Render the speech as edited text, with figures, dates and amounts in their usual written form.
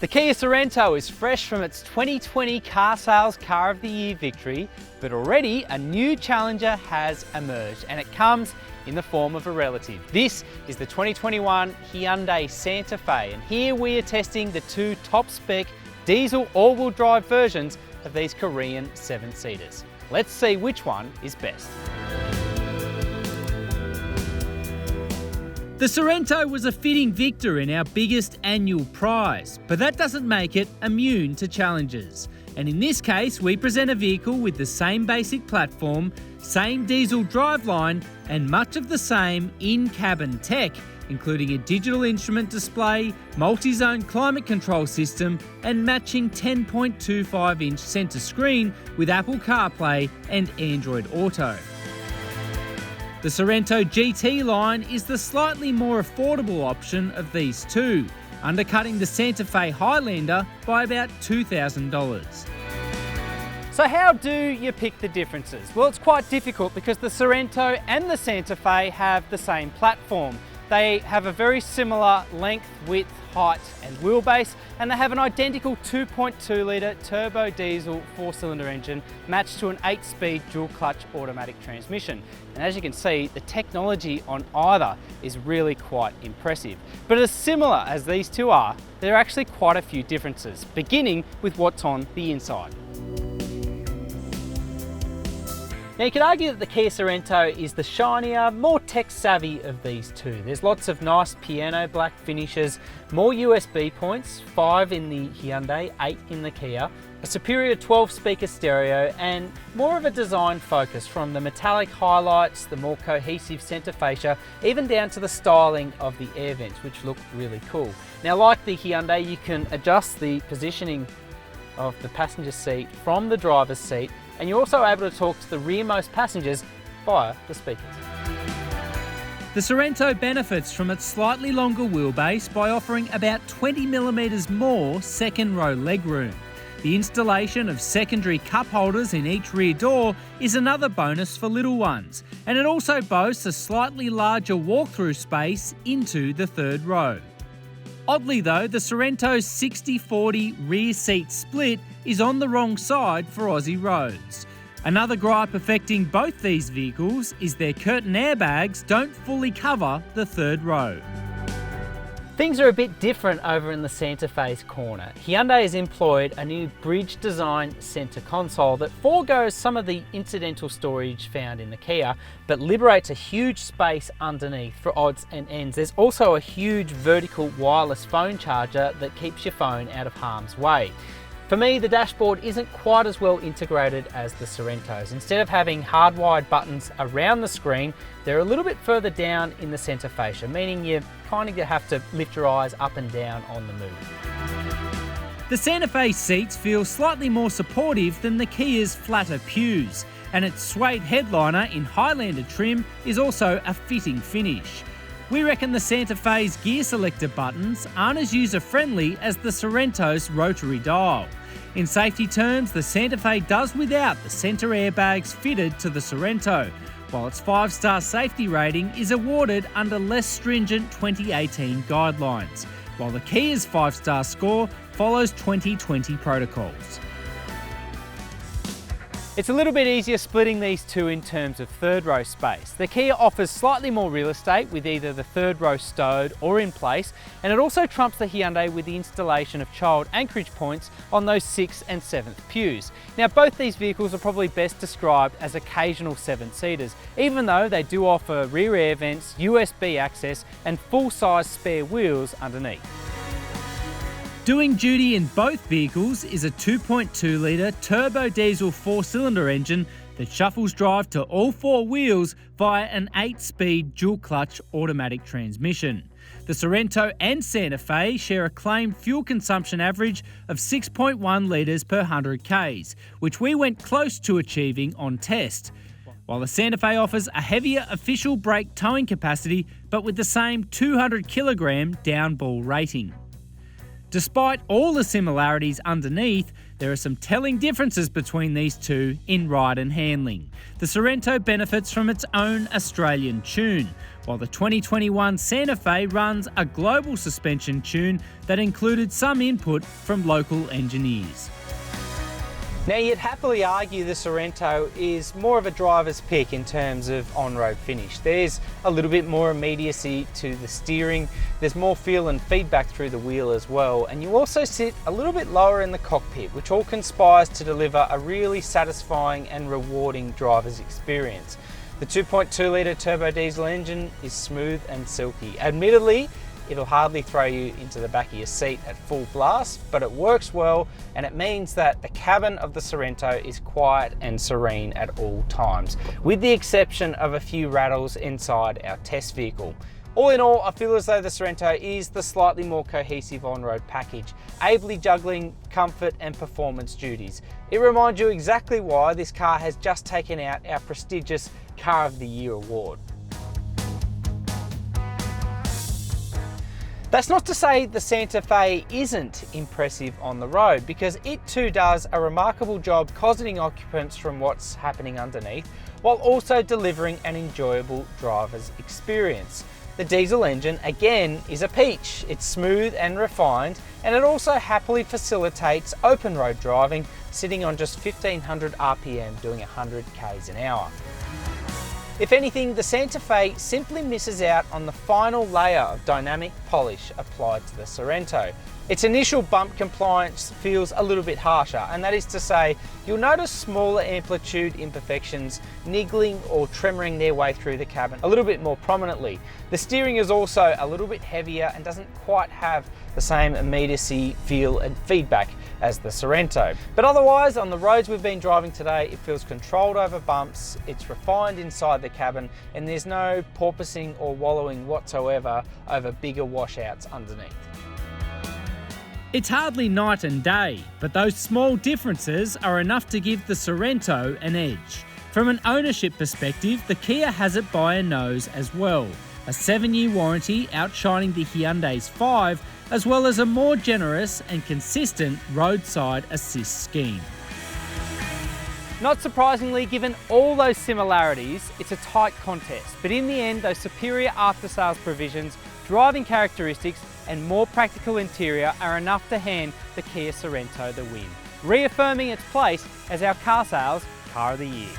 The Kia Sorento is fresh from its 2020 Car Sales Car of the Year victory, but already a new challenger has emerged, and it comes in the form of a relative. This is the 2021 Hyundai Santa Fe, and here we are testing the two top spec diesel all-wheel drive versions of these Korean 7-seaters. Let's see which one is best. The Sorento was a fitting victor in our biggest annual prize, but that doesn't make it immune to challenges. And in this case, we present a vehicle with the same basic platform, same diesel driveline, and much of the same in-cabin tech, including a digital instrument display, multi-zone climate control system, and matching 10.25-inch centre screen with Apple CarPlay and Android Auto. The Sorento GT-Line is the slightly more affordable option of these two, undercutting the Santa Fe Highlander by about $2,000. So how do you pick the differences? Well, it's quite difficult because the Sorento and the Santa Fe have the same platform. They have a very similar length, width, height and wheelbase, and they have an identical 2.2 litre turbo diesel 4-cylinder engine matched to an 8-speed dual clutch automatic transmission. And as you can see, the technology on either is really quite impressive. But as similar as these two are, there are actually quite a few differences, beginning with what's on the inside. Now you could argue that the Kia Sorento is the shinier, more tech-savvy of these two. There's lots of nice piano black finishes, more USB points, 5 in the Hyundai, 8 in the Kia, a superior 12-speaker stereo, and more of a design focus from the metallic highlights, the more cohesive centre fascia, even down to the styling of the air vents, which look really cool. Now, like the Hyundai, you can adjust the positioning of the passenger seat from the driver's seat, and you're also able to talk to the rearmost passengers via the speakers. The Sorento benefits from its slightly longer wheelbase by offering about 20mm more second row legroom. The installation of secondary cup holders in each rear door is another bonus for little ones, and it also boasts a slightly larger walk-through space into the third row. Oddly though, the Sorento's 60-40 rear seat split is on the wrong side for Aussie roads. Another gripe affecting both these vehicles is their curtain airbags don't fully cover the third row. Things are a bit different over in the Santa Fe's corner. Hyundai has employed a new bridge design centre console that forgoes some of the incidental storage found in the Kia, but liberates a huge space underneath for odds and ends. There's also a huge vertical wireless phone charger that keeps your phone out of harm's way. For me, the dashboard isn't quite as well integrated as the Sorento's. Instead of having hardwired buttons around the screen, they're a little bit further down in the centre fascia, meaning you kind of have to lift your eyes up and down on the move. The Santa Fe seats feel slightly more supportive than the Kia's flatter pews, and its suede headliner in Highlander trim is also a fitting finish. We reckon the Santa Fe's gear selector buttons aren't as user-friendly as the Sorento's rotary dial. In safety terms, the Santa Fe does without the centre airbags fitted to the Sorento, while its 5-star safety rating is awarded under less stringent 2018 guidelines, while the Kia's 5-star score follows 2020 protocols. It's a little bit easier splitting these two in terms of third row space. The Kia offers slightly more real estate with either the third row stowed or in place, and it also trumps the Hyundai with the installation of child anchorage points on those 6th and 7th pews. Now, both these vehicles are probably best described as occasional 7-seaters, even though they do offer rear air vents, USB access and full-size spare wheels underneath. Doing duty in both vehicles is a 2.2 litre turbo diesel 4-cylinder engine that shuffles drive to all 4 wheels via an 8-speed dual clutch automatic transmission. The Sorento and Santa Fe share a claimed fuel consumption average of 6.1 litres per 100 Ks, which we went close to achieving on test. While the Santa Fe offers a heavier official brake towing capacity, but with the same 200 kilogram down ball rating. Despite all the similarities underneath, there are some telling differences between these two in ride and handling. The Sorento benefits from its own Australian tune, while the 2021 Santa Fe runs a global suspension tune that included some input from local engineers. Now, you'd happily argue the Sorento is more of a driver's pick in terms of on-road finish. There's a little bit more immediacy to the steering, there's more feel and feedback through the wheel as well, and you also sit a little bit lower in the cockpit, which all conspires to deliver a really satisfying and rewarding driver's experience. The 2.2 litre turbo diesel engine is smooth and silky. Admittedly, it'll hardly throw you into the back of your seat at full blast, but it works well, and it means that the cabin of the Sorento is quiet and serene at all times, with the exception of a few rattles inside our test vehicle. All in all, I feel as though the Sorento is the slightly more cohesive on-road package, ably juggling comfort and performance duties. It reminds you exactly why this car has just taken out our prestigious Car of the Year award. That's not to say the Santa Fe isn't impressive on the road, because it too does a remarkable job cosseting occupants from what's happening underneath, while also delivering an enjoyable driver's experience. The diesel engine, again, is a peach. It's smooth and refined, and it also happily facilitates open road driving, sitting on just 1500 RPM doing 100 k's an hour. If anything, the Santa Fe simply misses out on the final layer of dynamic polish applied to the Sorento. Its initial bump compliance feels a little bit harsher, and that is to say, you'll notice smaller amplitude imperfections niggling or tremoring their way through the cabin a little bit more prominently. The steering is also a little bit heavier and doesn't quite have the same immediacy, feel and feedback as the Sorento. But otherwise, on the roads we've been driving today, it feels controlled over bumps, it's refined inside the cabin, and there's no porpoising or wallowing whatsoever over bigger washouts underneath. It's hardly night and day, but those small differences are enough to give the Sorento an edge. From an ownership perspective, the Kia has it by a nose as well. A 7-year warranty outshining the Hyundai's 5, as well as a more generous and consistent roadside assist scheme. Not surprisingly, given all those similarities, it's a tight contest, but in the end, those superior after-sales provisions, driving characteristics and more practical interior are enough to hand the Kia Sorento the win, reaffirming its place as our car sales Car of the Year.